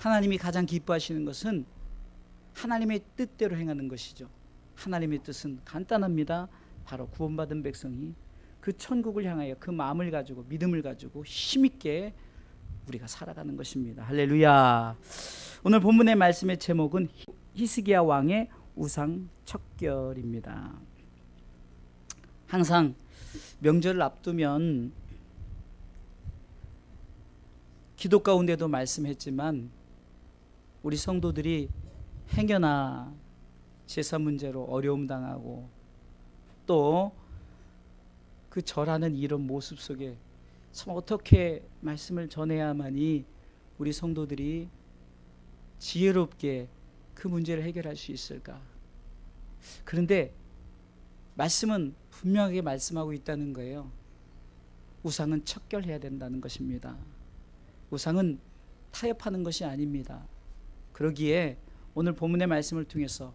하나님이 가장 기뻐하시는 것은 하나님의 뜻대로 행하는 것이죠. 하나님의 뜻은 간단합니다. 바로 구원받은 백성이 그 천국을 향하여 그 마음을 가지고 믿음을 가지고 힘있게 우리가 살아가는 것입니다. 할렐루야. 오늘 본문의 말씀의 제목은 히스기야 왕의 우상 척결입니다. 항상 명절을 앞두면 기도 가운데도 말씀했지만 우리 성도들이 행여나 제사 문제로 어려움 당하고 또 그 절하는 이런 모습 속에 참 어떻게 말씀을 전해야만이 우리 성도들이 지혜롭게 그 문제를 해결할 수 있을까? 그런데 말씀은 분명하게 말씀하고 있다는 거예요. 우상은 척결해야 된다는 것입니다. 우상은 타협하는 것이 아닙니다. 그러기에 오늘 본문의 말씀을 통해서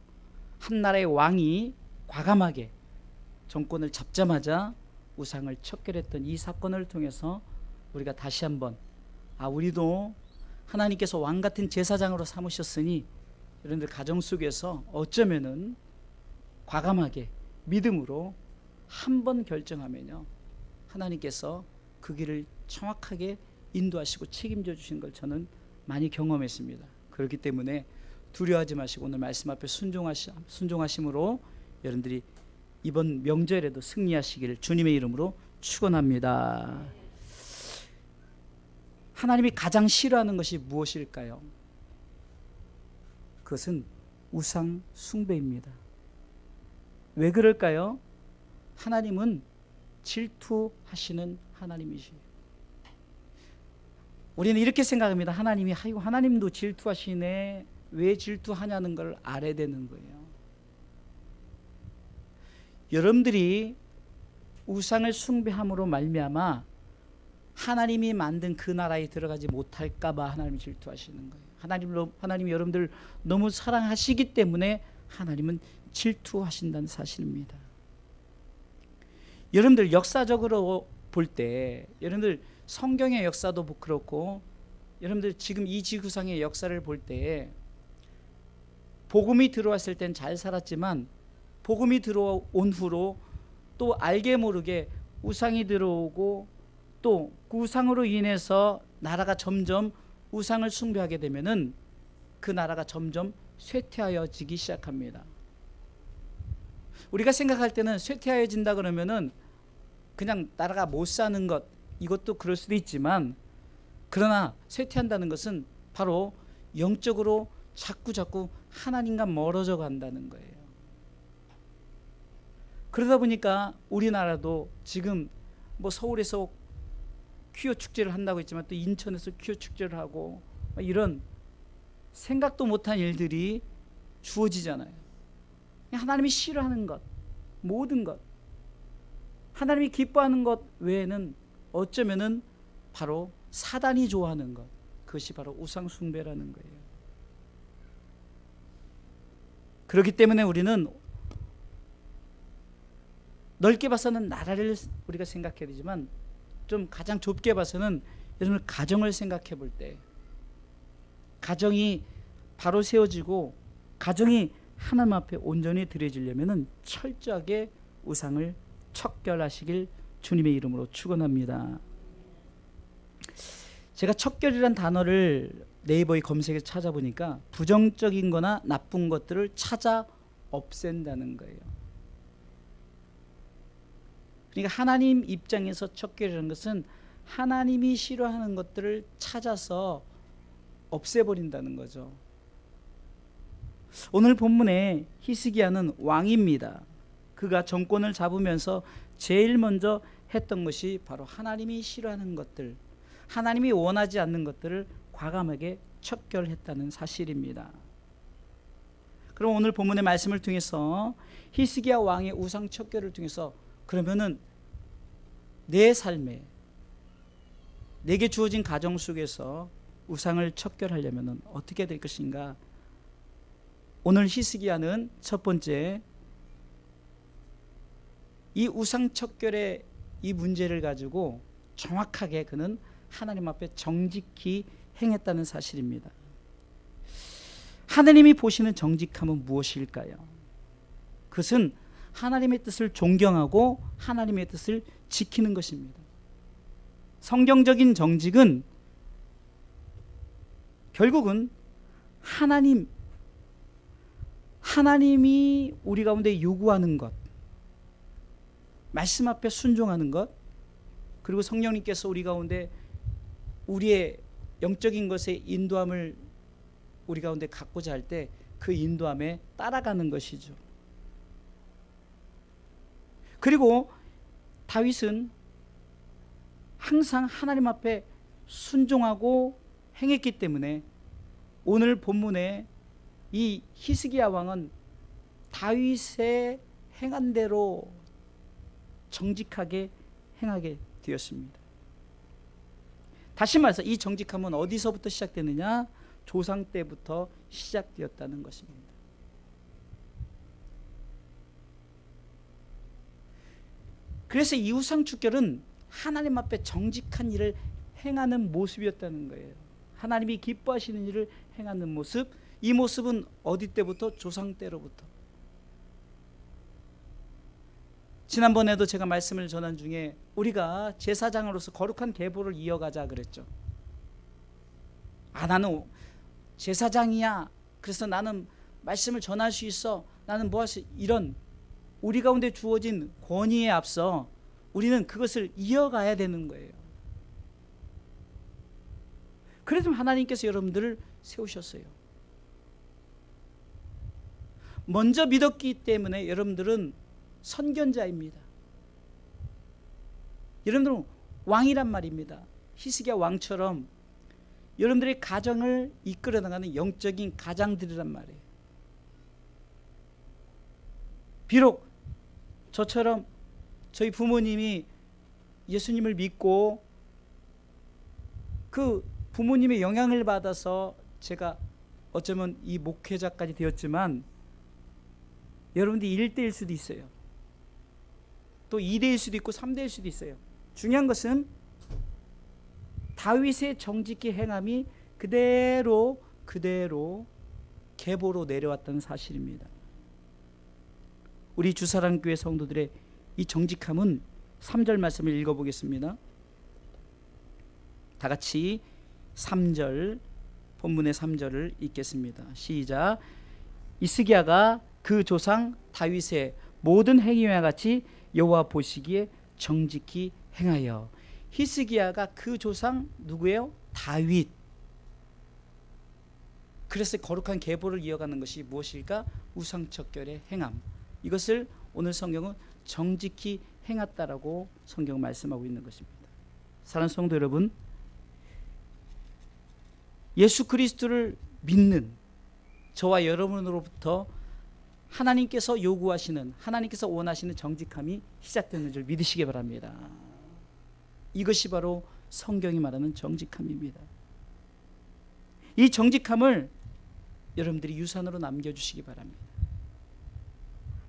한 나라의 왕이 과감하게 정권을 잡자마자 우상을 척결했던 이 사건을 통해서 우리가 다시 한번 우리도 하나님께서 왕 같은 제사장으로 삼으셨으니 여러분들 가정 속에서 어쩌면은 과감하게 믿음으로 한번 결정하면요 하나님께서 그 길을 정확하게 인도하시고 책임져 주신 걸 저는 많이 경험했습니다. 그렇기 때문에 두려워하지 마시고 오늘 말씀 앞에 순종하심으로 여러분들이 이번 명절에도 승리하시기를 주님의 이름으로 축원합니다. 하나님이 가장 싫어하는 것이 무엇일까요? 그것은 우상 숭배입니다. 왜 그럴까요? 하나님은 질투하시는 하나님이시에요. 우리는 이렇게 생각합니다. 하나님도 질투하시네. 왜 질투하냐는 걸 알아야 되는 거예요. 여러분들이 우상을 숭배함으로 말미암아 하나님이 만든 그 나라에 들어가지 못할까 봐 하나님이 질투하시는 거예요. 하나님이 여러분들 너무 사랑하시기 때문에 하나님은 질투하신다는 사실입니다. 여러분들 역사적으로 볼 때 여러분들 성경의 역사도 그렇고 여러분들 지금 이 지구상의 역사를 볼 때 복음이 들어왔을 땐 잘 살았지만 복음이 들어온 후로 또 알게 모르게 우상이 들어오고 또 그 우상으로 인해서 나라가 점점 우상을 숭배하게 되면은 그 나라가 점점 쇠퇴하여지기 시작합니다. 우리가 생각할 때는 쇠퇴하여진다 그러면은 그냥 나라가 못 사는 것, 이것도 그럴 수도 있지만 그러나 쇠퇴한다는 것은 바로 영적으로 자꾸 하나님과 멀어져 간다는 거예요. 그러다 보니까 우리나라도 지금 서울에서 퀴어 축제를 한다고 했지만 또 인천에서 퀴어 축제를 하고 이런 생각도 못한 일들이 주어지잖아요. 하나님이 싫어하는 것, 모든 것, 하나님이 기뻐하는 것 외에는 어쩌면은 바로 사단이 좋아하는 것, 그것이 바로 우상 숭배라는 거예요. 그렇기 때문에 우리는 넓게 봐서는 나라를 우리가 생각해야 되지만 좀 가장 좁게 봐서는 여러분 가정을 생각해 볼 때 가정이 바로 세워지고 가정이 하나님 앞에 온전히 드려지려면 철저하게 우상을 척결하시길 주님의 이름으로 축원합니다. 제가 척결이란 단어를 네이버에 검색해서 찾아보니까 부정적인 거나 나쁜 것들을 찾아 없앤다는 거예요. 그러니까 하나님 입장에서 척결이라는 것은 하나님이 싫어하는 것들을 찾아서 없애버린다는 거죠. 오늘 본문에 히스기야는 왕입니다. 그가 정권을 잡으면서 제일 먼저 했던 것이 바로 하나님이 싫어하는 것들, 하나님이 원하지 않는 것들을 과감하게 척결했다는 사실입니다. 그럼 오늘 본문의 말씀을 통해서 히스기야 왕의 우상 척결을 통해서 그러면은 내 삶에 내게 주어진 가정 속에서 우상을 척결하려면 어떻게 될 것인가? 오늘 히스기야는 첫 번째 이 우상 척결의 이 문제를 가지고 정확하게 그는 하나님 앞에 정직히 행했다는 사실입니다. 하나님이 보시는 정직함은 무엇일까요? 그것은 하나님의 뜻을 존경하고 하나님의 뜻을 지키는 것입니다. 성경적인 정직은 결국은 하나님이 우리 가운데 요구하는 것, 말씀 앞에 순종하는 것, 그리고 성령님께서 우리 가운데 우리의 영적인 것의 인도함을 우리 가운데 갖고자 할 때 그 인도함에 따라가는 것이죠. 그리고 다윗은 항상 하나님 앞에 순종하고 행했기 때문에 오늘 본문에 이 히스기야 왕은 다윗의 행한 대로 정직하게 행하게 되었습니다. 다시 말해서 이 정직함은 어디서부터 시작되느냐? 조상 때부터 시작되었다는 것입니다. 그래서 이 우상축결은 하나님 앞에 정직한 일을 행하는 모습이었다는 거예요. 하나님이 기뻐하시는 일을 행하는 모습, 이 모습은 어디 때부터? 조상 때로부터. 지난번에도 제가 말씀을 전한 중에 우리가 제사장으로서 거룩한 계보를 이어가자 그랬죠. 나는 제사장이야, 그래서 나는 말씀을 전할 수 있어, 나는 뭐 할 수, 이런 우리 가운데 주어진 권위에 앞서 우리는 그것을 이어가야 되는 거예요. 그래서 하나님께서 여러분들을 세우셨어요. 먼저 믿었기 때문에 여러분들은 선견자입니다. 여러분들은 왕이란 말입니다. 히스기야 왕처럼 여러분들의 가정을 이끌어 나가는 영적인 가장들이란 말이에요. 비록 저처럼 저희 부모님이 예수님을 믿고 그 부모님의 영향을 받아서 제가 어쩌면 이 목회자까지 되었지만 여러분들이 1대일 수도 있어요. 또 2대일 수도 있고 3대일 수도 있어요. 중요한 것은 다윗의 정직히 행함이 그대로 계보로 내려왔다는 사실입니다. 우리 주사랑교회 성도들의 이 정직함은 3절 말씀을 읽어보겠습니다. 다 같이 3절, 본문의 3절을 읽겠습니다. 시작. 히스기야가 그 조상 다윗의 모든 행위와 같이 여호와 보시기에 정직히 행하여. 히스기야가 그 조상 누구예요? 다윗. 그래서 거룩한 계보를 이어가는 것이 무엇일까? 우상척결의 행함. 이것을 오늘 성경은 정직히 행했다라고 성경은 말씀하고 있는 것입니다. 사랑하는 성도 여러분, 예수 그리스도를 믿는 저와 여러분으로부터 하나님께서 요구하시는, 하나님께서 원하시는 정직함이 시작되는 줄 믿으시기 바랍니다. 이것이 바로 성경이 말하는 정직함입니다. 이 정직함을 여러분들이 유산으로 남겨주시기 바랍니다.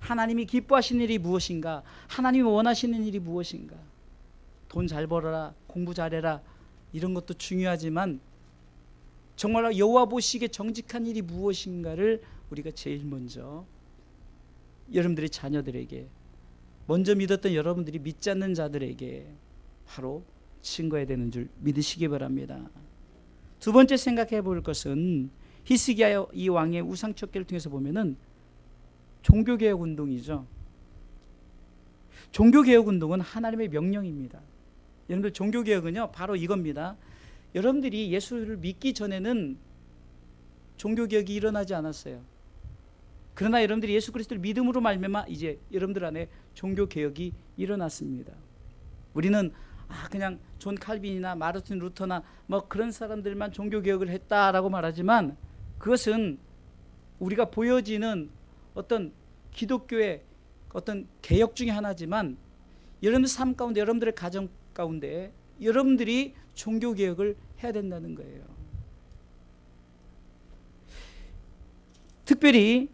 하나님이 기뻐하시는 일이 무엇인가? 하나님이 원하시는 일이 무엇인가? 돈 잘 벌어라, 공부 잘해라, 이런 것도 중요하지만 정말로 여호와 보시기에 정직한 일이 무엇인가를 우리가 제일 먼저 여러분들의 자녀들에게, 먼저 믿었던 여러분들이 믿지 않는 자들에게 바로 증거해야 되는 줄 믿으시기 바랍니다. 두 번째 생각해 볼 것은 히스기야 이 왕의 우상척결을 통해서 보면은 종교개혁 운동이죠. 종교개혁 운동은 하나님의 명령입니다. 여러분들, 종교개혁은요 바로 이겁니다. 여러분들이 예수를 믿기 전에는 종교개혁이 일어나지 않았어요. 그러나 여러분들이 예수 그리스도를 믿음으로 말미암아 이제 여러분들 안에 종교개혁이 일어났습니다. 우리는 그냥 존 칼빈이나 마르틴 루터나 뭐 그런 사람들만 종교개혁을 했다라고 말하지만 그것은 우리가 보여지는 어떤 기독교의 어떤 개혁 중에 하나지만 여러분들 삶 가운데, 여러분들의 가정 가운데 여러분들이 종교개혁을 해야 된다는 거예요. 특별히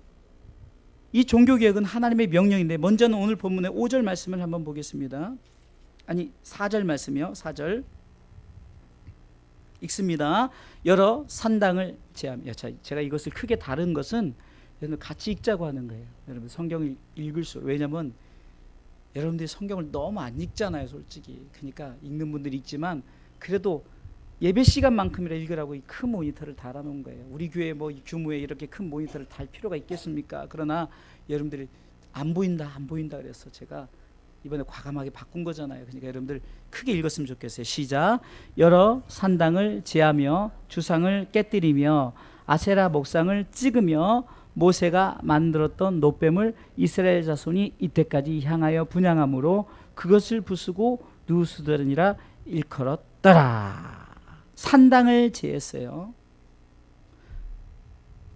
이 종교개혁은 하나님의 명령인데, 먼저는 오늘 본문의 5절 말씀을 한번 보겠습니다. 아니 4절 말씀이요. 4절 읽습니다. 여러 산당을 제하며. 제가 이것을 크게 다른 것은 여러분 같이 읽자고 하는 거예요. 여러분 성경을 읽을수록, 왜냐하면 여러분들이 성경을 너무 안 읽잖아요, 솔직히. 그러니까 읽는 분들이 있지만 그래도 예배 시간만큼이라 읽으라고 이 큰 모니터를 달아놓은 거예요. 우리 교회 뭐 규모에 이렇게 큰 모니터를 달 필요가 있겠습니까? 그러나 여러분들이 안 보인다 그래서 제가 이번에 과감하게 바꾼 거잖아요. 그러니까 여러분들 크게 읽었으면 좋겠어요. 시작. 여러 산당을 제하며 주상을 깨뜨리며 아세라 목상을 찍으며 모세가 만들었던 놋뱀을 이스라엘 자손이 이때까지 향하여 분향함으로 그것을 부수고 누수더니라 일컬었더라. 산당을 제했어요.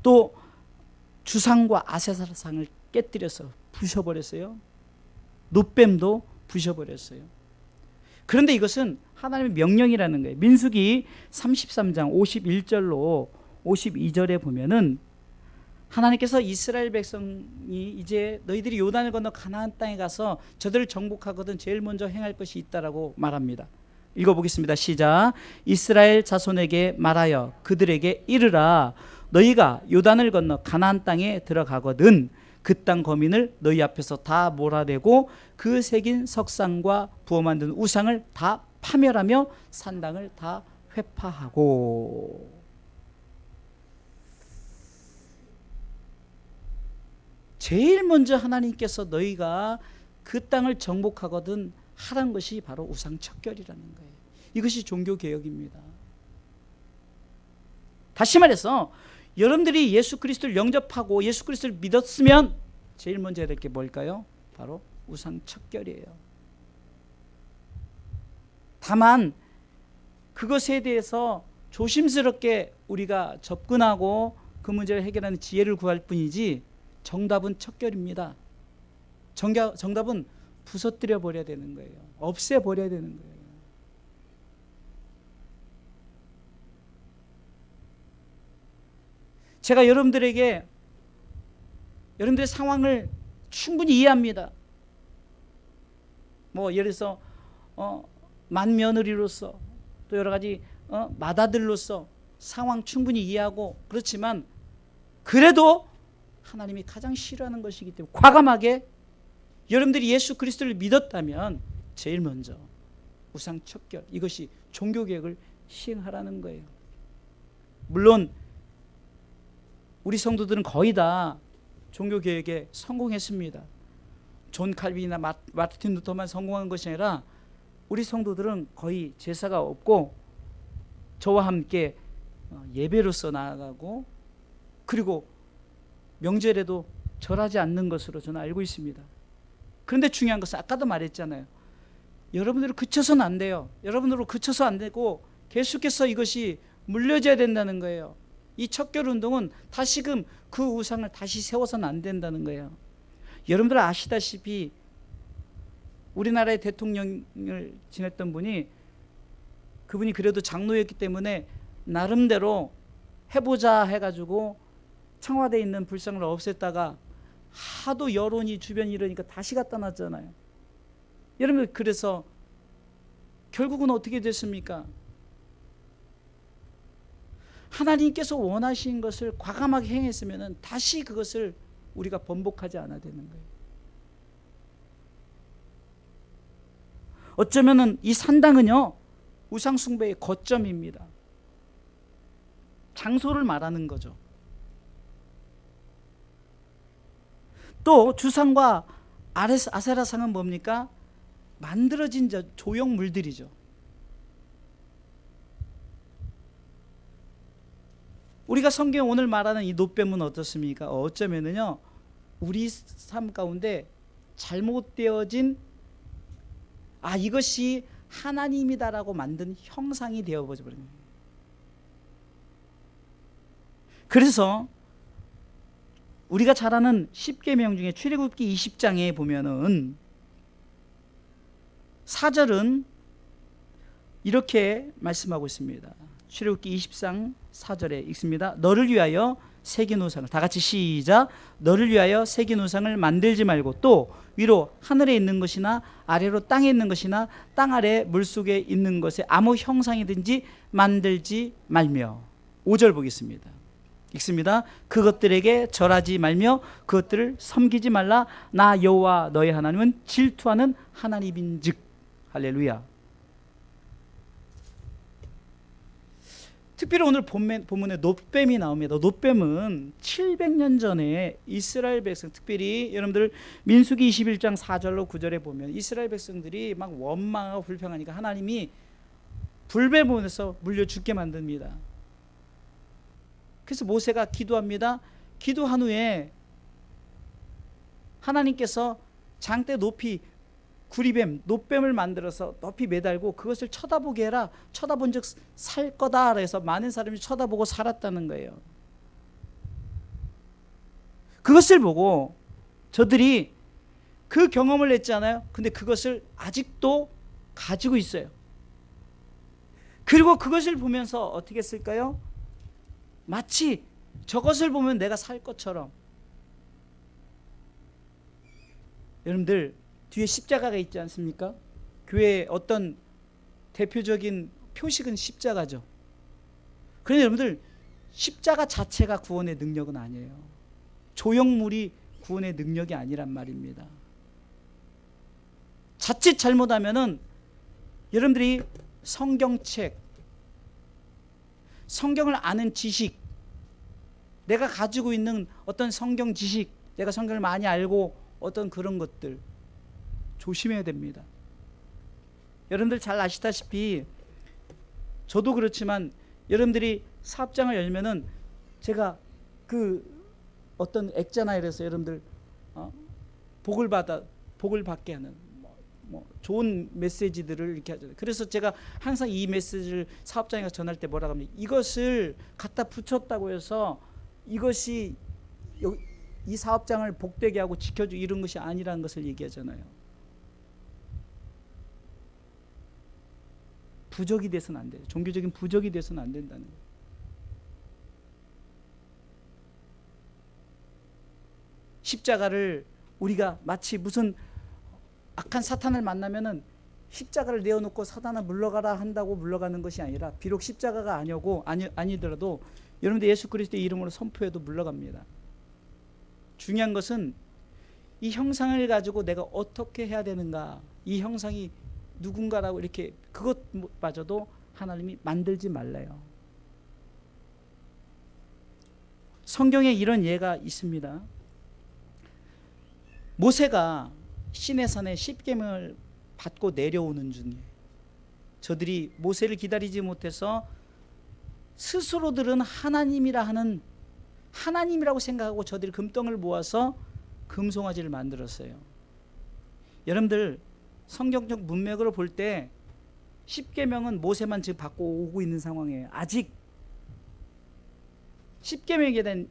또 주상과 아세라상을 깨뜨려서 부셔버렸어요. 놋뱀도 부셔버렸어요. 그런데 이것은 하나님의 명령이라는 거예요. 민수기 33장 51절로 52절에 보면은 하나님께서 이스라엘 백성이 이제 너희들이 요단을 건너 가나안 땅에 가서 저들을 정복하거든 제일 먼저 행할 것이 있다라고 말합니다. 읽어보겠습니다. 시작. 이스라엘 자손에게 말하여 그들에게 이르라. 너희가 요단을 건너 가나안 땅에 들어가거든 그 땅 거민을 너희 앞에서 다 몰아내고 그 새긴 석상과 부어 만든 우상을 다 파멸하며 산당을 다 회파하고. 제일 먼저 하나님께서 너희가 그 땅을 정복하거든 하란 것이 바로 우상 척결이라는 거예요. 이것이 종교개혁입니다. 다시 말해서 여러분들이 예수 그리스도를 영접하고 예수 그리스도를 믿었으면 제일 먼저 해야 될 게 뭘까요? 바로 우상 척결이에요. 다만 그것에 대해서 조심스럽게 우리가 접근하고 그 문제를 해결하는 지혜를 구할 뿐이지 정답은 척결입니다. 정답은 부서뜨려 버려야 되는 거예요. 없애버려야 되는 거예요. 제가 여러분들에게 여러분들의 상황을 충분히 이해합니다. 뭐 예를 들어서 맏며느리로서 또 여러 가지 맏아들로서 상황 충분히 이해하고, 그렇지만 그래도 하나님이 가장 싫어하는 것이기 때문에 과감하게 여러분들이 예수 그리스도를 믿었다면 제일 먼저 우상 척결, 이것이 종교개혁을 시행하라는 거예요. 물론 우리 성도들은 거의 다 종교개혁에 성공했습니다. 존 칼빈이나 마르틴 루터만 성공한 것이 아니라 우리 성도들은 거의 제사가 없고 저와 함께 예배로서 나아가고, 그리고 명절에도 절하지 않는 것으로 저는 알고 있습니다. 그런데 중요한 것은 아까도 말했잖아요. 여러분들로 그쳐서는 안 돼요. 여러분들로 그쳐서 안 되고 계속해서 이것이 물려져야 된다는 거예요. 이 척결 운동은 다시금 그 우상을 다시 세워서는 안 된다는 거예요. 여러분들 아시다시피 우리나라의 대통령을 지냈던 분이, 그분이 그래도 장로였기 때문에 나름대로 해보자 해가지고 청와대에 있는 불상을 없앴다가 하도 여론이 주변이 이러니까 다시 갖다 놨잖아요. 여러분, 그래서 결국은 어떻게 됐습니까? 하나님께서 원하신 것을 과감하게 행했으면 다시 그것을 우리가 번복하지 않아야 되는 거예요. 어쩌면은 이 산당은요, 우상숭배의 거점입니다. 장소를 말하는 거죠. 또 주상과 아세라상은 뭡니까? 만들어진 조형물들이죠. 우리가 성경 오늘 말하는 이 놋뱀은 어떻습니까? 어쩌면은요, 우리 삶 가운데 잘못되어진, 이것이 하나님이다라고 만든 형상이 되어버린 거예요. 그래서 우리가 잘 아는 10계명 중에 출애굽기 20장에 보면은 4절은 이렇게 말씀하고 있습니다. 출애굽기 20장 4절에 읽습니다. 너를 위하여 새긴 우상을, 다 같이 시작. 너를 위하여 새긴 우상을 만들지 말고, 또 위로 하늘에 있는 것이나 아래로 땅에 있는 것이나 땅 아래 물속에 있는 것에 아무 형상이든지 만들지 말며. 5절 보겠습니다. 읽습니다. 그것들에게 절하지 말며 그것들을 섬기지 말라. 나 여호와 너희 하나님은 질투하는 하나님인즉. 할렐루야. 특별히 오늘 본문에 놋뱀이 나옵니다. 놋뱀은 700년 전에 이스라엘 백성, 특별히 여러분들 민수기 21장 4절로 9절에 보면 이스라엘 백성들이 막 원망하고 불평하니까 하나님이 불뱀 보내서 물려 죽게 만듭니다. 그래서 모세가 기도합니다. 기도한 후에 하나님께서 장대 높이 구리뱀, 놋뱀을 만들어서 높이 매달고 그것을 쳐다보게 해라. 쳐다본 즉 살 거다. 그래서 많은 사람이 쳐다보고 살았다는 거예요. 그것을 보고 저들이 그 경험을 했잖아요. 근데 그것을 아직도 가지고 있어요. 그리고 그것을 보면서 어떻게 했을까요? 마치 저것을 보면 내가 살 것처럼. 여러분들 뒤에 십자가가 있지 않습니까? 교회의 어떤 대표적인 표식은 십자가죠. 그런데 여러분들 십자가 자체가 구원의 능력은 아니에요. 조형물이 구원의 능력이 아니란 말입니다. 자칫 잘못하면은 여러분들이 성경책, 성경을 아는 지식, 내가 가지고 있는 어떤 성경 지식, 내가 성경을 많이 알고 어떤 그런 것들 조심해야 됩니다. 여러분들 잘 아시다시피 저도 그렇지만 여러분들이 사업장을 열면은 제가 그 어떤 액자나 이래서 여러분들 복을 받게 하는 뭐 좋은 메시지들을 이렇게 하잖아요. 그래서 제가 항상 이 메시지를 사업장에 가서 전할 때 뭐라고 합니까? 이것을 갖다 붙였다고 해서 이것이 이 사업장을 복되게 하고 지켜주고 이런 것이 아니라는 것을 얘기하잖아요. 부적이 돼서는 안 돼요. 종교적인 부적이 돼서는 안 된다는 거예요. 십자가를 우리가 마치 무슨 악한 사탄을 만나면은 십자가를 내어놓고 사탄아 물러가라 한다고 물러가는 것이 아니라, 비록 십자가가 아니더라도 여러분들 예수 그리스도의 이름으로 선포해도 물러갑니다. 중요한 것은 이 형상을 가지고 내가 어떻게 해야 되는가, 이 형상이 누군가라고 이렇게 그것마저도 하나님이 만들지 말래요. 성경에 이런 예가 있습니다. 모세가 시내산에 십계명을 받고 내려오는 중에 저들이 모세를 기다리지 못해서 스스로들은 하나님이라고 생각하고 저들이 금덩을 모아서 금송아지를 만들었어요. 여러분들 성경적 문맥으로 볼 때 십계명은 모세만 지금 받고 오고 있는 상황이에요. 아직 십계명에 대한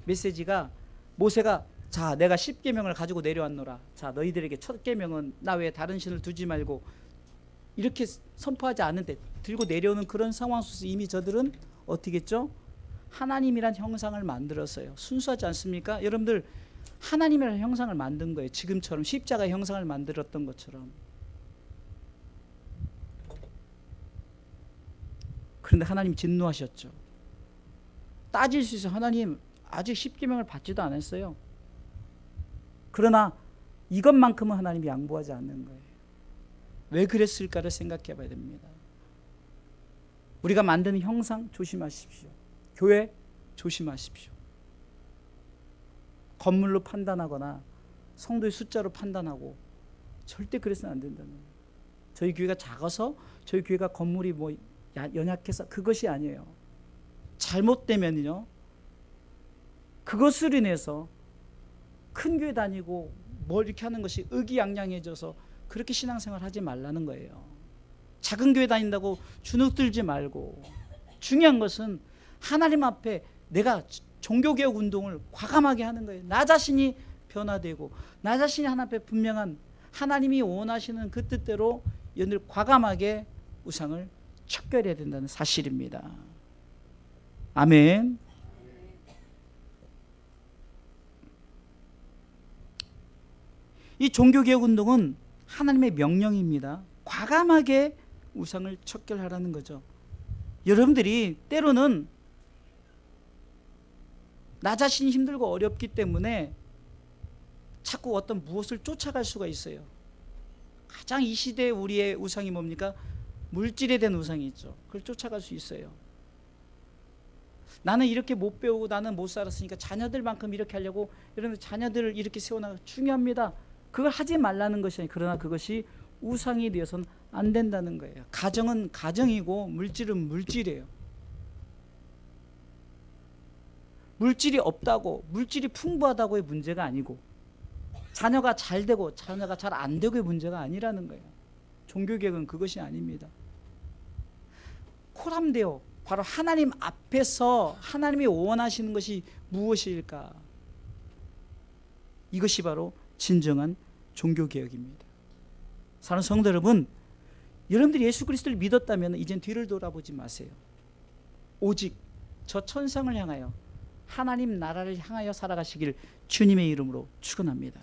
메시지가 모세가 자 내가 십계명을 가지고 내려왔노라. 자 너희들에게 첫 계명은 나 외에 다른 신을 두지 말고, 이렇게 선포하지 않는데 들고 내려오는 그런 상황 속에서 이미 저들은 어떻게 했죠? 하나님이란 형상을 만들었어요. 순수하지 않습니까? 여러분들 하나님이라는 형상을 만든 거예요. 지금처럼 십자가의 형상을 만들었던 것처럼. 그런데 하나님 진노하셨죠. 따질 수 있어요. 하나님 아직 십계명을 받지도 않았어요. 그러나 이것만큼은 하나님이 양보하지 않는 거예요. 왜 그랬을까를 생각해 봐야 됩니다. 우리가 만드는 형상 조심하십시오. 교회 조심하십시오. 건물로 판단하거나 성도의 숫자로 판단하고 절대 그래서는 안 된다는 거예요. 저희 교회가 작아서, 저희 교회가 건물이 뭐 연약해서, 그것이 아니에요. 잘못되면요, 그것을 인해서 큰 교회 다니고 뭘 이렇게 하는 것이 의기양양해져서 그렇게 신앙생활 하지 말라는 거예요. 작은 교회 다닌다고 주눅들지 말고, 중요한 것은 하나님 앞에 내가 종교개혁 운동을 과감하게 하는 거예요. 나 자신이 변화되고 나 자신이 하나님 앞에 분명한 하나님이 원하시는 그 뜻대로 여러분들 과감하게 우상을 척결해야 된다는 사실입니다. 아멘. 이 종교개혁 운동은 하나님의 명령입니다. 과감하게 우상을 척결하라는 거죠. 여러분들이 때로는 나 자신이 힘들고 어렵기 때문에 자꾸 어떤 무엇을 쫓아갈 수가 있어요. 가장 이 시대에 우리의 우상이 뭡니까? 물질에 대한 우상이 있죠. 그걸 쫓아갈 수 있어요. 나는 이렇게 못 배우고 나는 못 살았으니까 자녀들만큼 이렇게 하려고, 여러분 자녀들을 이렇게 세워나가 중요합니다. 그걸 하지 말라는 것이 아니에요. 그러나 그것이 우상이 되어서는 안 된다는 거예요. 가정은 가정이고 물질은 물질이에요. 물질이 없다고, 물질이 풍부하다고의 문제가 아니고, 자녀가 잘 되고 자녀가 잘 안 되고의 문제가 아니라는 거예요. 종교개혁은 그것이 아닙니다. 코람데오, 바로 하나님 앞에서 하나님이 원하시는 것이 무엇일까? 이것이 바로 진정한 종교개혁입니다. 사랑하는 성도 여러분, 여러분들이 예수 그리스도를 믿었다면 이젠 뒤를 돌아보지 마세요. 오직 저 천상을 향하여, 하나님 나라를 향하여 살아가시길 주님의 이름으로 축원합니다.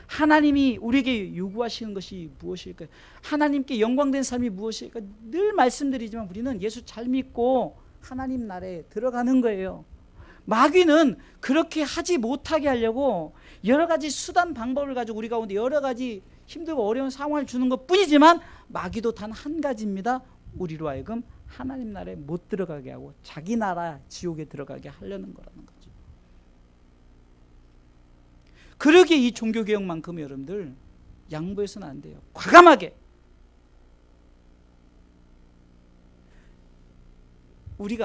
하나님이 우리에게 요구하시는 것이 무엇일까요? 하나님께 영광된 삶이 무엇일까요? 늘 말씀드리지만 우리는 예수 잘 믿고 하나님 나라에 들어가는 거예요. 마귀는 그렇게 하지 못하게 하려고 여러 가지 수단 방법을 가지고 우리 가운데 여러 가지 힘들고 어려운 상황을 주는 것 뿐이지만, 마귀도 단 한 가지입니다. 우리로 하여금 하나님 나라에 못 들어가게 하고 자기 나라 지옥에 들어가게 하려는 거라는 거죠. 그러기에 이 종교개혁만큼 여러분들 양보해서는 안 돼요. 과감하게. 우리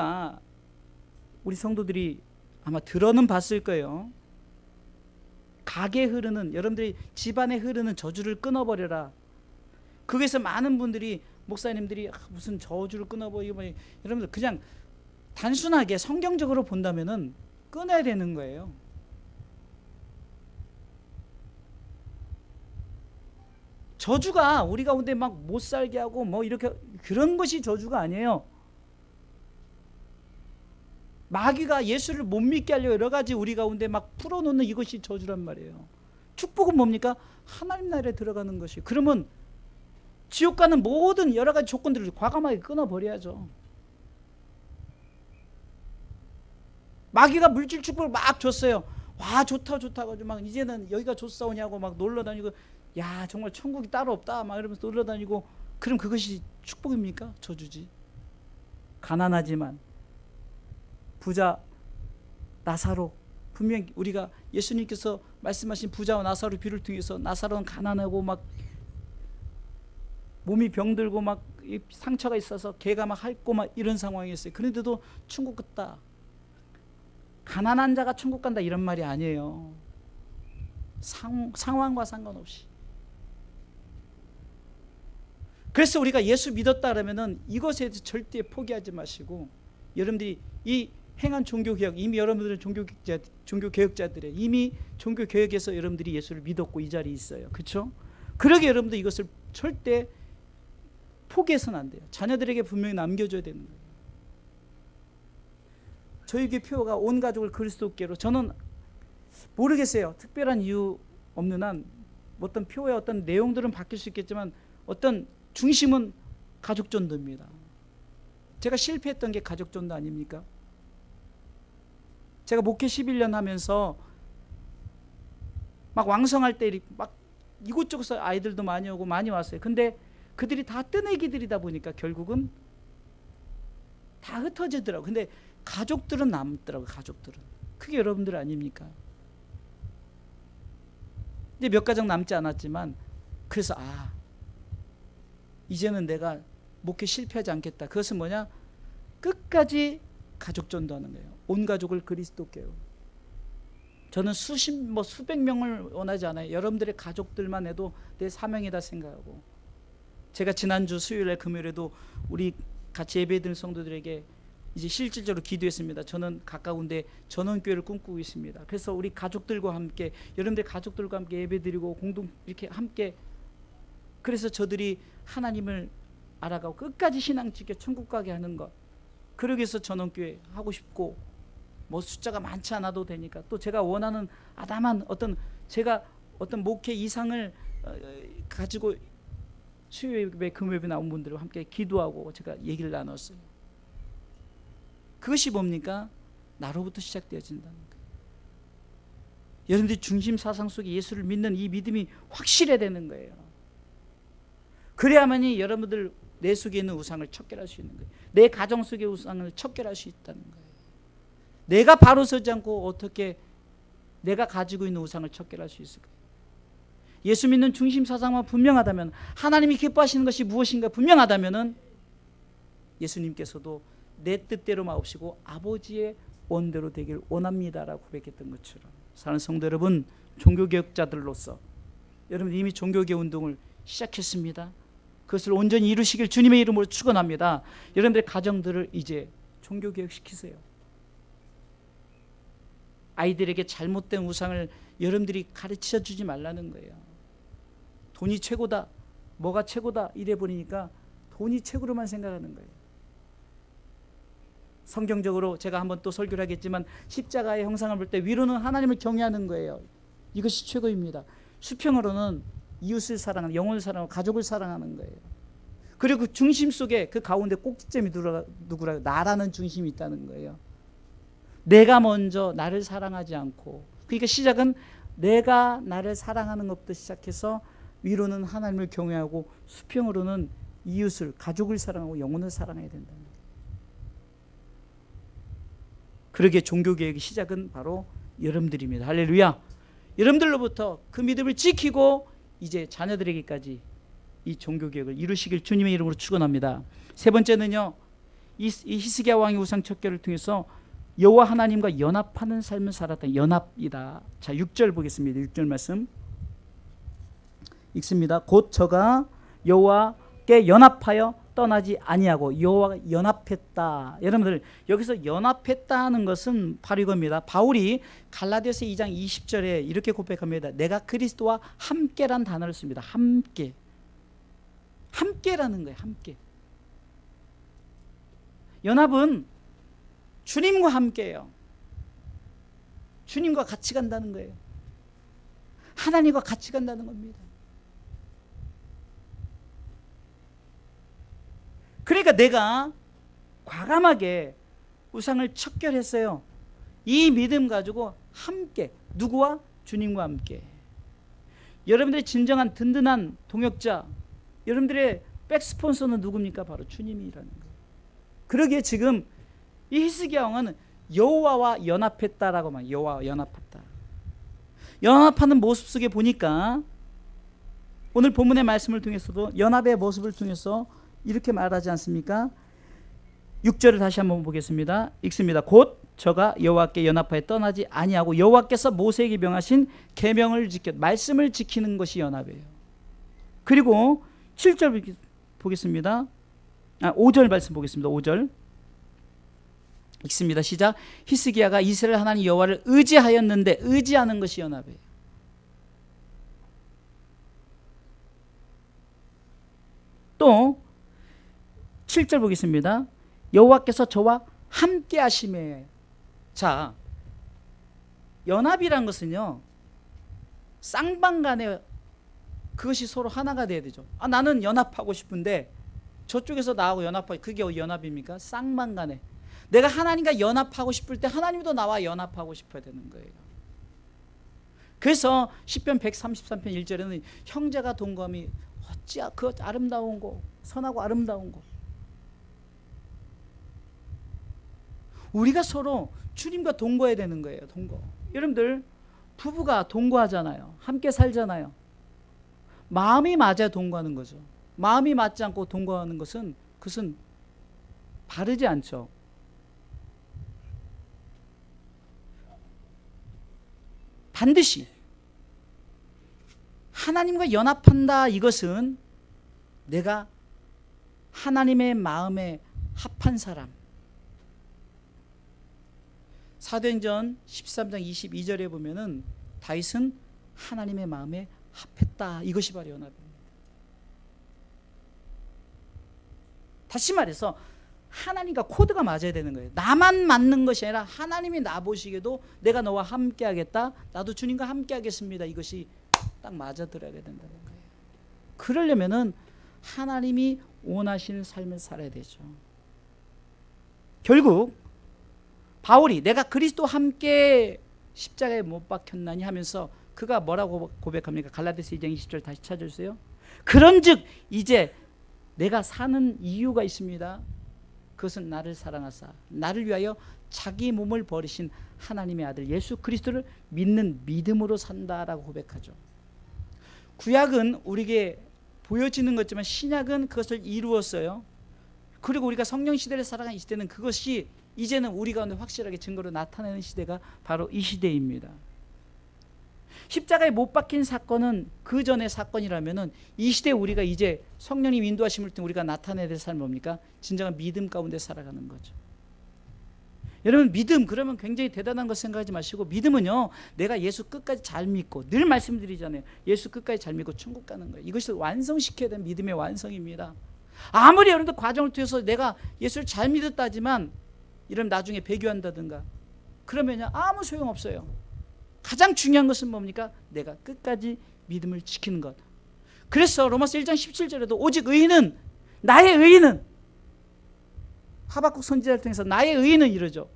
성도들이 아마 들어는 봤을 거예요. 가게에 흐르는, 여러분들이 집안에 흐르는 저주를 끊어버려라. 거기서 많은 분들이, 목사님들이 무슨 저주를 끊어버리고, 여러분들 그냥 단순하게 성경적으로 본다면은 끊어야 되는 거예요. 저주가 우리 가운데 막 못 살게 하고 뭐 이렇게, 그런 것이 저주가 아니에요. 마귀가 예수를 못 믿게 하려고 여러 가지 우리 가운데 막 풀어놓는 이것이 저주란 말이에요. 축복은 뭡니까? 하나님 나라에 들어가는 것이. 그러면 지옥 가는 모든 여러 가지 조건들을 과감하게 끊어버려야죠. 마귀가 물질 축복을 막 줬어요. 와, 좋다 가지고 막 이제는 여기가 좋사오냐고 막 놀러 다니고, 야 정말 천국이 따로 없다 막 이러면서 놀러 다니고, 그럼 그것이 축복입니까? 저주지. 가난하지만 부자 나사로, 분명히 우리가 예수님께서 말씀하신 부자와 나사로 비를 통해서, 나사로는 가난하고 막 몸이 병들고 막 상처가 있어서 개가 막 핥고 막 이런 상황이었어요. 그런데도 천국 갔다, 가난한 자가 천국 간다 이런 말이 아니에요. 상황과 상관없이. 그래서 우리가 예수 믿었다 그러면은 이것에 대해서 절대 포기하지 마시고, 여러분들이 이 행한 종교개혁, 이미 여러분들은 종교개혁자들의 이미 종교개혁에서 여러분들이 예수를 믿었고 이 자리에 있어요. 그렇죠? 그러게 여러분들 이것을 절대 포기해서는 안 돼요. 자녀들에게 분명히 남겨줘야 되는 거예요. 저희 교회가 온 가족을 그리스도께로, 저는 모르겠어요. 특별한 이유 없는 한 어떤 표의 어떤 내용들은 바뀔 수 있겠지만 어떤 중심은 가족 전도입니다. 제가 실패했던 게 가족 전도 아닙니까? 제가 목회 11년 하면서 막 왕성할 때 막 이곳저곳에서 아이들도 많이 오고 많이 왔어요. 근데 그들이 다 뜨내기들이다 보니까 결국은 다 흩어지더라고요. 근데 가족들은 남더라고요. 가족들은. 그게 여러분들 아닙니까? 이제 몇 가정 남지 않았지만, 그래서 이제는 내가 목회 실패하지 않겠다. 그것은 뭐냐? 끝까지 가족 전도하는 거예요. 온 가족을 그리스도께로. 저는 수백 명을 원하지 않아요. 여러분들의 가족들만 해도 내 사명이다 생각하고, 제가 지난주 수요일에 금요일에도 우리 같이 예배드린 성도들에게 이제 실질적으로 기도했습니다. 저는 가까운데 전원교회를 꿈꾸고 있습니다. 그래서 우리 가족들과 함께, 여러분들 가족들과 함께 예배드리고 공동 이렇게 함께, 그래서 저들이 하나님을 알아가고 끝까지 신앙 지켜 천국 가게 하는 것, 그러기 위해서 전원교회 하고 싶고, 뭐 숫자가 많지 않아도 되니까, 또 제가 원하는 아담한 어떤, 제가 어떤 목회 이상을 가지고 수요예배 금요예배 나온 분들과 함께 기도하고 제가 얘기를 나눴어요. 그것이 뭡니까? 나로부터 시작되어진다는 거예요. 여러분들이 중심 사상 속에 예수를 믿는 이 믿음이 확실해야 되는 거예요. 그래야만이 여러분들 내 속에 있는 우상을 척결할 수 있는 거예요. 내 가정 속의 우상을 척결할 수 있다는 거예요. 내가 바로 서지 않고 어떻게 내가 가지고 있는 우상을 척결할 수 있을까요? 예수 믿는 중심 사상만 분명하다면, 하나님이 기뻐하시는 것이 무엇인가 분명하다면 예수님께서도 내 뜻대로 마옵시고 아버지의 원대로 되길 원합니다라고 고백했던 것처럼, 사랑하는 성도 여러분, 종교개혁자들로서 여러분 이미 종교개혁 운동을 시작했습니다. 그것을 온전히 이루시길 주님의 이름으로 축원합니다. 여러분들의 가정들을 이제 종교개혁시키세요. 아이들에게 잘못된 우상을 여러분들이 가르쳐 주지 말라는 거예요. 돈이 최고다, 뭐가 최고다 이래 버리니까 돈이 최고로만 생각하는 거예요. 성경적으로 제가 한번 또 설교를 하겠지만 십자가의 형상을 볼 때 위로는 하나님을 경외하는 거예요. 이것이 최고입니다. 수평으로는 이웃을 사랑하는, 영혼을 사랑하고 가족을 사랑하는 거예요. 그리고 그 중심 속에 그 가운데 꼭지점이 누구라? 나라는 중심이 있다는 거예요. 내가 먼저 나를 사랑하지 않고, 그러니까 시작은 내가 나를 사랑하는 것부터 시작해서 위로는 하나님을 경외하고 수평으로는 이웃을, 가족을 사랑하고 영혼을 사랑해야 된다는 거예요. 그러기에 종교개혁의 시작은 바로 여러분들입니다. 할렐루야. 여러분들로부터 그 믿음을 지키고 이제 자녀들에게까지 이 종교개혁을 이루시길 주님의 이름으로 축원합니다. 세 번째는요, 이 히스기야 왕의 우상 척결을 통해서 여호와 하나님과 연합하는 삶을 살았다. 연합이다. 자, 6절 보겠습니다. 6절 말씀 읽습니다. 곧 저가 여호와께 연합하여 떠나지 아니하고 여호와가 연합했다. 여러분들 여기서 연합했다는 것은 바로 이겁니다. 바울이 갈라디아서 2장 20절에 이렇게 고백합니다. 내가 그리스도와 함께란 단어를 씁니다. 함께. 함께라는 거예요. 함께. 연합은 주님과 함께예요. 주님과 같이 간다는 거예요. 하나님과 같이 간다는 겁니다. 그러니까 내가 과감하게 우상을 척결했어요. 이 믿음 가지고 함께, 누구와? 주님과 함께. 여러분들의 진정한 든든한 동역자, 여러분들의 백스폰서는 누굽니까? 바로 주님이라는 거예요. 그러기에 지금 이 히스기야 왕은 여호와와 연합했다라고 말해요. 여호와와 연합했다. 연합하는 모습 속에 보니까 오늘 본문의 말씀을 통해서도 연합의 모습을 통해서 이렇게 말하지 않습니까? 6절을 다시 한번 보겠습니다. 읽습니다. 곧 저가 여호와께 연합하여 떠나지 아니하고 여호와께서 모세에게 명하신 계명을 지켜, 말씀을 지키는 것이 연합이에요. 그리고 7절 보겠습니다. 5절 말씀 보겠습니다. 5절 읽습니다. 시작. 히스기야가 이스라엘 하나님 여호와를 의지하였는데, 의지하는 것이 연합이에요. 또 7절 보겠습니다. 여호와께서 저와 함께 하심에. 자, 연합이란 것은요, 쌍방간에 그것이 서로 하나가 돼야 되죠. 나는 연합하고 싶은데 저쪽에서 나하고 연합하고, 그게 연합입니까? 쌍방간에. 내가 하나님과 연합하고 싶을 때 하나님도 나와 연합하고 싶어야 되는 거예요. 그래서 시편 133편 1절에는 형제가 동거함이 어찌 그 아름다운 거, 선하고 아름다운 거. 우리가 서로 주님과 동거해야 되는 거예요. 동거. 여러분들 부부가 동거하잖아요. 함께 살잖아요. 마음이 맞아야 동거하는 거죠. 마음이 맞지 않고 동거하는 것은 그것은 바르지 않죠. 반드시 하나님과 연합한다. 이것은 내가 하나님의 마음에 합한 사람. 사도행전 13장 22절에 보면은 다윗은 하나님의 마음에 합했다. 이것이 바로 연합입니다. 다시 말해서 하나님과 코드가 맞아야 되는 거예요. 나만 맞는 것이 아니라 하나님이 나 보시기에도 내가 너와 함께 하겠다, 나도 주님과 함께 하겠습니다. 이것이 딱 맞아들어야 된다는 거예요. 그러려면은 하나님이 원하시는 삶을 살아야 되죠. 결국 바울이 내가 그리스도와 함께 십자가에 못 박혔나니 하면서 그가 뭐라고 고백합니까? 갈라디아서 2장 20절 다시 찾아주세요. 그런즉 이제 내가 사는 이유가 있습니다. 그것은 나를 사랑하사 나를 위하여 자기 몸을 버리신 하나님의 아들 예수 그리스도를 믿는 믿음으로 산다라고 고백하죠. 구약은 우리에게 보여지는 것지만 신약은 그것을 이루었어요. 그리고 우리가 성령 시대를 살아가는 이 시대는 그것이 이제는 우리 가운데 확실하게 증거로 나타내는 시대가 바로 이 시대입니다. 십자가에 못 박힌 사건은 그 전의 사건이라면은 이 시대 우리가 이제 성령님 인도하심을 통해 우리가 나타내야 될 삶은 뭡니까? 진정한 믿음 가운데 살아가는 거죠. 여러분 믿음 그러면 굉장히 대단한 거 생각하지 마시고 믿음은요 내가 예수 끝까지 잘 믿고 늘 말씀드리잖아요. 예수 끝까지 잘 믿고 천국 가는 거예요. 이것을 완성시켜야 되는 믿음의 완성입니다. 아무리 여러분들 과정을 통해서 내가 예수를 잘 믿었다지만 이러면 나중에 배교한다든가 그러면요 아무 소용없어요. 가장 중요한 것은 뭡니까? 내가 끝까지 믿음을 지키는 것. 그래서 로마서 1장 17절에도 오직 의인은 나의 의인은 하박국 선지자를 통해서 나의 의인은 이러죠.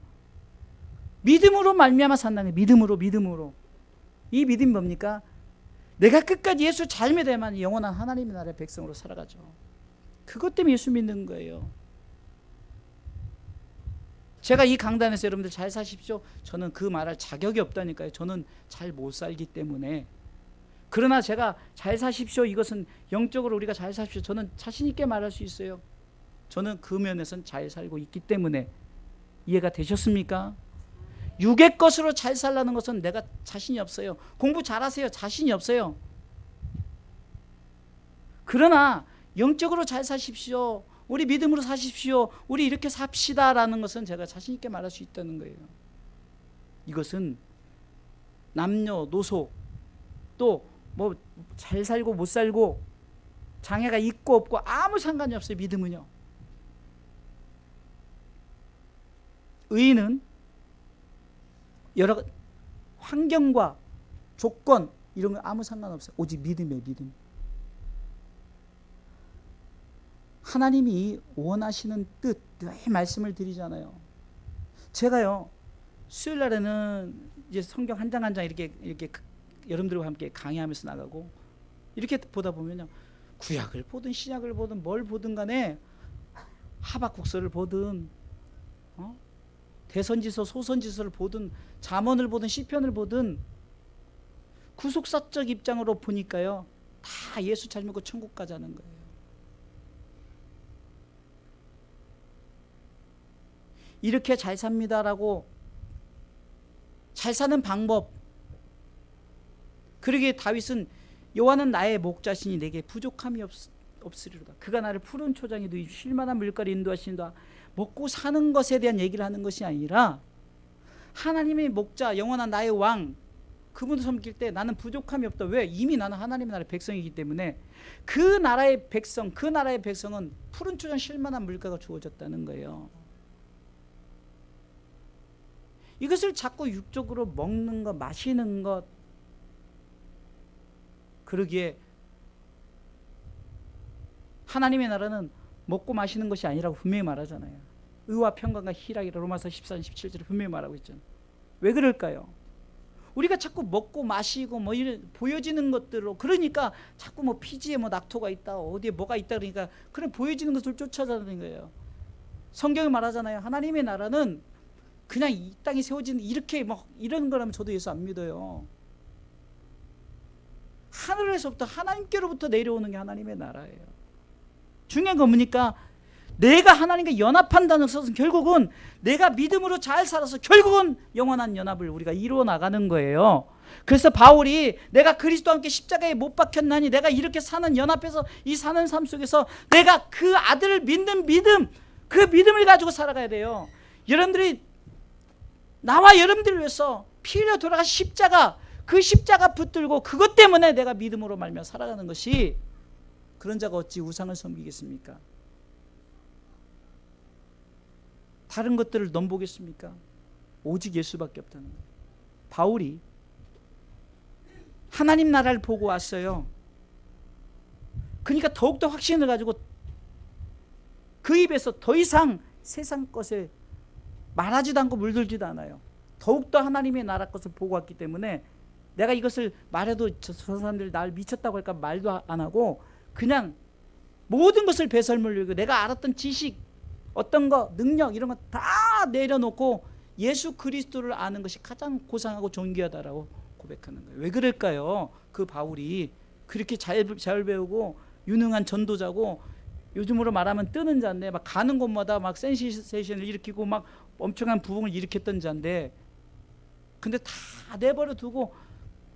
믿음으로 말미암아 산다는 거예요. 믿음으로. 이 믿음이 뭡니까? 내가 끝까지 예수 잘 믿어야만 영원한 하나님의 나라의 백성으로 살아가죠. 그것 때문에 예수 믿는 거예요. 제가 이 강단에서 여러분들 잘 사십시오. 저는 그 말할 자격이 없다니까요. 저는 잘 못 살기 때문에. 그러나 제가 잘 사십시오. 이것은 영적으로 우리가 잘 사십시오. 저는 자신 있게 말할 수 있어요. 저는 그 면에서는 잘 살고 있기 때문에. 이해가 되셨습니까? 육의 것으로 잘 살라는 것은 내가 자신이 없어요. 공부 잘하세요. 자신이 없어요. 그러나 영적으로 잘 사십시오. 우리 믿음으로 사십시오. 우리 이렇게 삽시다라는 것은 제가 자신 있게 말할 수 있다는 거예요. 이것은 남녀노소 또 뭐 잘 살고 못 살고 장애가 있고 없고 아무 상관이 없어요. 믿음은요. 의인은 여러 환경과 조건 이런 거 아무 상관없어요. 오직 믿음이에요. 믿음. 하나님이 원하시는 뜻 늘 말씀을 드리잖아요. 제가요 수요일 날에는 이제 성경 한 장 한 장 이렇게 여러분들과 함께 강의하면서 나가고 이렇게 보다 보면요 구약을 보든 신약을 보든 뭘 보든 간에 하박국서를 보든 대선지서 소선지서를 보든 잠언을 보든 시편을 보든 구속사적 입장으로 보니까요 다 예수 잘 믿고 천국 가자는 거예요. 이렇게 잘 삽니다라고 잘 사는 방법. 그러기에 다윗은 여호와는 나의 목자시니 내게 부족함이 없으리로다. 그가 나를 푸른 초장에도 쉴만한 물가로 인도하시니라. 먹고 사는 것에 대한 얘기를 하는 것이 아니라 하나님의 목자 영원한 나의 왕 그분을 섬길 때 나는 부족함이 없다. 왜? 이미 나는 하나님의 나라의 백성이기 때문에 그 나라의 백성은 푸른 초장 쉴만한 물가가 주어졌다는 거예요. 이것을 자꾸 육적으로 먹는 것, 마시는 것 그러기에 하나님의 나라는 먹고 마시는 것이 아니라고 분명히 말하잖아요. 의와 평강과 희락이라 로마서 14장 17절에 분명히 말하고 있잖아요. 왜 그럴까요? 우리가 자꾸 먹고 마시고 뭐 이런 보여지는 것들로 그러니까 자꾸 뭐 피지에 뭐 낙토가 있다 어디에 뭐가 있다 그러니까 그런 보여지는 것을 쫓아다니는 거예요. 성경이 말하잖아요. 하나님의 나라는 그냥 이 땅에 세워진 이렇게 막 이런 거라면 저도 예수 안 믿어요. 하늘에서부터 하나님께로부터 내려오는 게 하나님의 나라예요. 중요한 건 뭡니까? 내가 하나님과 연합한다는 것은 결국은 내가 믿음으로 잘 살아서 결국은 영원한 연합을 우리가 이루어 나가는 거예요. 그래서 바울이 내가 그리스도와 함께 십자가에 못 박혔나니 내가 이렇게 사는 연합해서 이 사는 삶 속에서 내가 그 아들을 믿는 믿음 그 믿음을 가지고 살아가야 돼요. 여러분들이 나와 여러분들을 위해서 피 흘려 돌아가신 십자가 그 십자가 붙들고 그것 때문에 내가 믿음으로 말며 살아가는 것이 그런 자가 어찌 우상을 섬기겠습니까? 다른 것들을 넘보겠습니까? 오직 예수밖에 없다는 거예요. 바울이 하나님 나라를 보고 왔어요. 그러니까 더욱더 확신을 가지고 그 입에서 더 이상 세상 것에 말하지도 않고 물들지도 않아요. 더욱더 하나님의 나라 것을 보고 왔기 때문에 내가 이것을 말해도 저 사람들이 날 미쳤다고 할까 말도 안 하고 그냥 모든 것을 배설물리고 내가 알았던 지식, 어떤 거, 능력 이런 거 다 내려놓고 예수 그리스도를 아는 것이 가장 고상하고 존귀하다라고 고백하는 거예요. 왜 그럴까요? 그 바울이 그렇게 잘 배우고 유능한 전도자고 요즘으로 말하면 뜨는 자인데 막 가는 곳마다 막 센세이션을 일으키고 막 엄청난 부흥을 일으켰던 자인데 근데 다 내버려 두고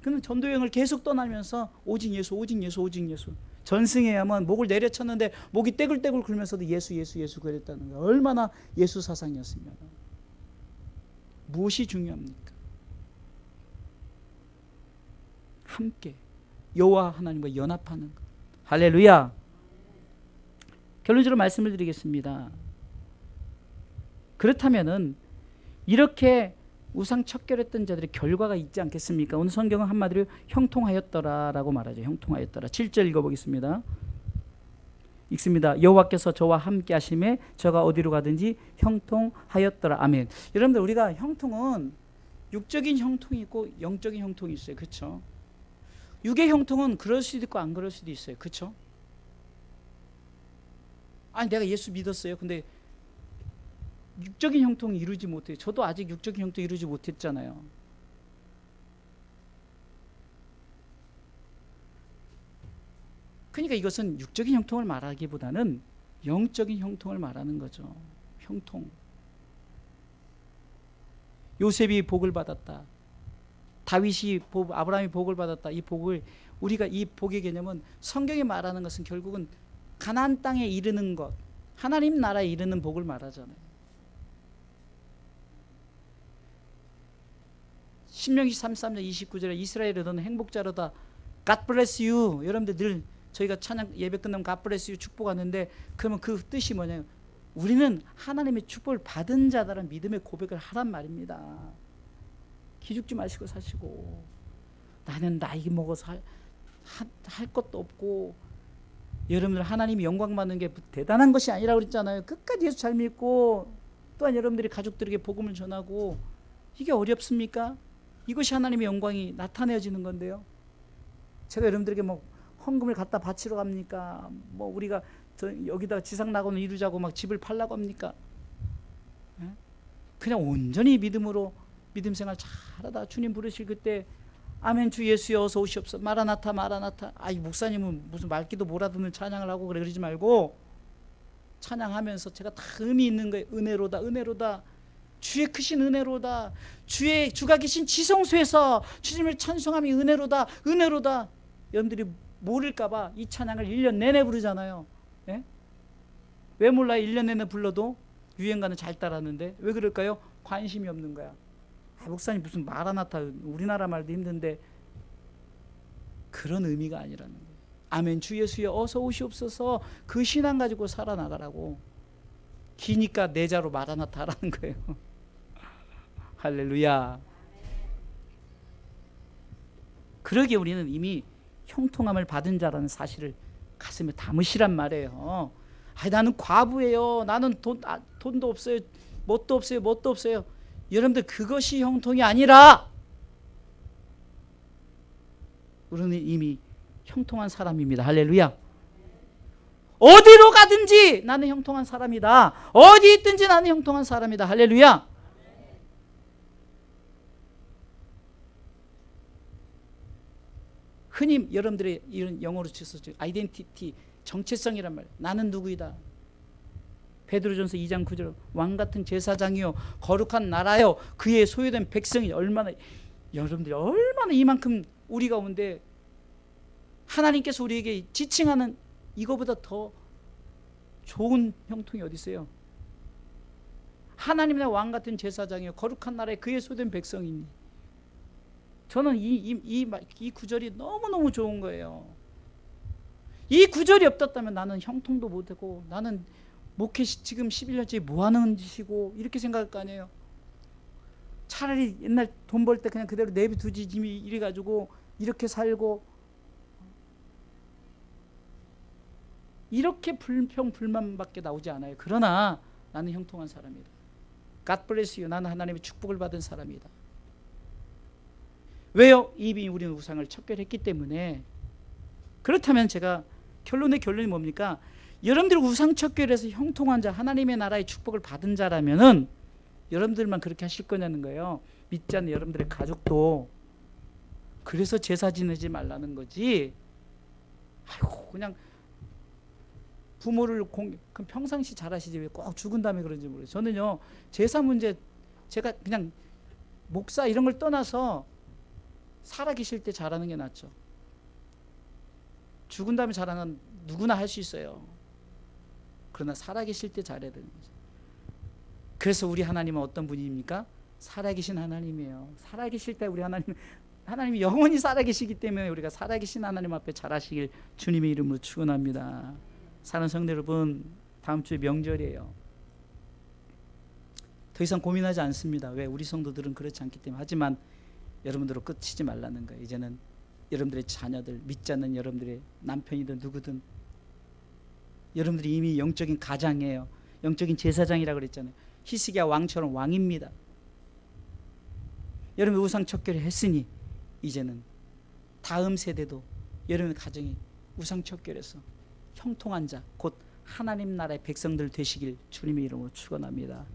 그는 전도 여행을 계속 떠나면서 오직 예수, 오직 예수, 오직 예수. 전승에 하면 목을 내려쳤는데 목이 떼굴떼굴 굴면서도 예수, 예수, 예수 그랬다는 거예요. 얼마나 예수 사상이었으면. 무엇이 중요합니까? 함께 여호와 하나님과 연합하는 것. 할렐루야. 결론적으로 말씀을 드리겠습니다. 그렇다면은 이렇게 우상 척결했던 자들의 결과가 있지 않겠습니까? 오늘 성경은 한마디로 형통하였더라라고 말하죠. 형통하였더라. 7절 읽어보겠습니다. 읽습니다. 여호와께서 저와 함께 하심에 저가 어디로 가든지 형통하였더라. 아멘. 여러분들 우리가 형통은 육적인 형통이 있고 영적인 형통이 있어요. 그렇죠? 육의 형통은 그럴 수도 있고 안 그럴 수도 있어요. 그렇죠? 아니 내가 예수 믿었어요. 근데 육적인 형통이 이루지 못해요. 저도 아직 육적인 형통 이루지 못했잖아요. 그러니까 이것은 육적인 형통을 말하기보다는 영적인 형통을 말하는 거죠. 형통. 요셉이 복을 받았다. 다윗이 아브라함이 복을 받았다. 이 복을 우리가 이 복의 개념은 성경이 말하는 것은 결국은 가나안 땅에 이르는 것, 하나님 나라에 이르는 복을 말하잖아요. 신명기 33장 29절에 이스라엘에 너는 행복자로다. God bless you. 여러분들 늘 저희가 찬양 예배 끝나면 God bless you 축복하는데 그러면 그 뜻이 뭐냐면 우리는 하나님의 축복을 받은 자다라는 믿음의 고백을 하란 말입니다. 기죽지 마시고 사시고 나는 나이 먹어서 할 것도 없고 여러분들 하나님이 영광 받는 게 대단한 것이 아니라고 그랬잖아요. 끝까지 예수 잘 믿고 또한 여러분들이 가족들에게 복음을 전하고 이게 어렵습니까? 이것이 하나님의 영광이 나타내어지는 건데요. 제가 여러분들에게 뭐 헌금을 갖다 바치러 갑니까? 뭐 우리가 여기다가 지상낙원을 이루자고 막 집을 팔라고 합니까? 그냥 온전히 믿음으로 믿음 생활 잘하다 주님 부르실 그때 아멘 주 예수여 어서 오시옵소서 마라나타 마라나타. 아이 목사님은 무슨 말기도 몰아듣는 찬양을 하고 그러지 말고 찬양하면서 제가 다 의미 있는 거예요. 은혜로다 은혜로다 주의 크신 은혜로다 주가 계신 지성소에서 주님을 찬송함이 은혜로다 은혜로다. 여러분들이 모를까봐 이 찬양을 1년 내내 부르잖아요. 예? 왜 몰라요? 1년 내내 불러도 유행가는 잘 따라하는데 왜 그럴까요? 관심이 없는 거야. 목사님 무슨 마라나타 우리나라 말도 힘든데 그런 의미가 아니라는 거예요. 아멘 주 예수여 어서 오시옵소서 그 신앙 가지고 살아나가라고. 기니까 내자로 마라나타 하라는 거예요. 할렐루야. 그러기에 우리는 이미 형통함을 받은 자라는 사실을 가슴에 담으시란 말이에요. 나는 과부예요. 나는 돈도 없어요. 뭣도 없어요. 뭣도 없어요. 여러분들 그것이 형통이 아니라 우리는 이미 형통한 사람입니다. 할렐루야. 어디로 가든지 나는 형통한 사람이다. 어디 있든지 나는 형통한 사람이다. 할렐루야. 흔히 여러분들이 이런 영어로 쳐서 아이덴티티, 정체성이란 말. 나는 누구이다. 베드로전서 2장 9절 왕같은 제사장이요 거룩한 나라요 그의 소유된 백성이 얼마나 여러분들이 얼마나 이만큼 우리 가운데 하나님께서 우리에게 지칭하는 이거보다 더 좋은 형통이 어디 있어요? 하나님의 왕같은 제사장이요 거룩한 나라에 그의 소유된 백성이니. 저는 이 구절이 너무너무 좋은 거예요. 이 구절이 없었다면 나는 형통도 못하고 나는 목회 지금 11년째 뭐 하는 짓이고 이렇게 생각할 거 아니에요. 차라리 옛날 돈 벌 때 그냥 그대로 내비두지 이래가지고 이렇게 살고 이렇게 불평 불만밖에 나오지 않아요. 그러나 나는 형통한 사람이다. God bless you. 나는 하나님의 축복을 받은 사람이다. 왜요? 이미 우리는 우상을 척결했기 때문에. 그렇다면 제가 결론이 뭡니까? 여러분들이 우상 척결해서 형통한 자, 하나님의 나라의 축복을 받은 자라면은 여러분들만 그렇게 하실 거냐는 거예요. 믿지 않는 여러분들의 가족도. 그래서 제사 지내지 말라는 거지. 아이고 그냥 부모를 그럼 평상시 잘하시지 왜 꼭 죽은 다음에 그런지 모르겠어요. 저는요 제사 문제 제가 그냥 목사 이런 걸 떠나서 살아계실 때 잘하는 게 낫죠. 죽은 다음에 잘하는 건 누구나 할 수 있어요. 그러나 살아계실 때 잘해야 되는 거죠. 그래서 우리 하나님은 어떤 분입니까? 살아계신 하나님이에요. 살아계실 때 우리 하나님이 영원히 살아계시기 때문에 우리가 살아계신 하나님 앞에 잘하시길 주님의 이름으로 축원합니다. 사랑하는 성도 여러분, 다음 주에 명절이에요. 더 이상 고민하지 않습니다. 왜? 우리 성도들은 그렇지 않기 때문에. 하지만 여러분들로 끝이지 말라는 거예요. 이제는 여러분들의 자녀들, 믿지 않는 여러분들의 남편이든 누구든 여러분들이 이미 영적인 가장이에요. 영적인 제사장이라고 그랬잖아요. 히스기야 왕처럼 왕입니다. 여러분 우상 척결을 했으니 이제는 다음 세대도 여러분의 가정이 우상 척결해서 형통한 자, 곧 하나님 나라의 백성들 되시길 주님의 이름으로 축원합니다.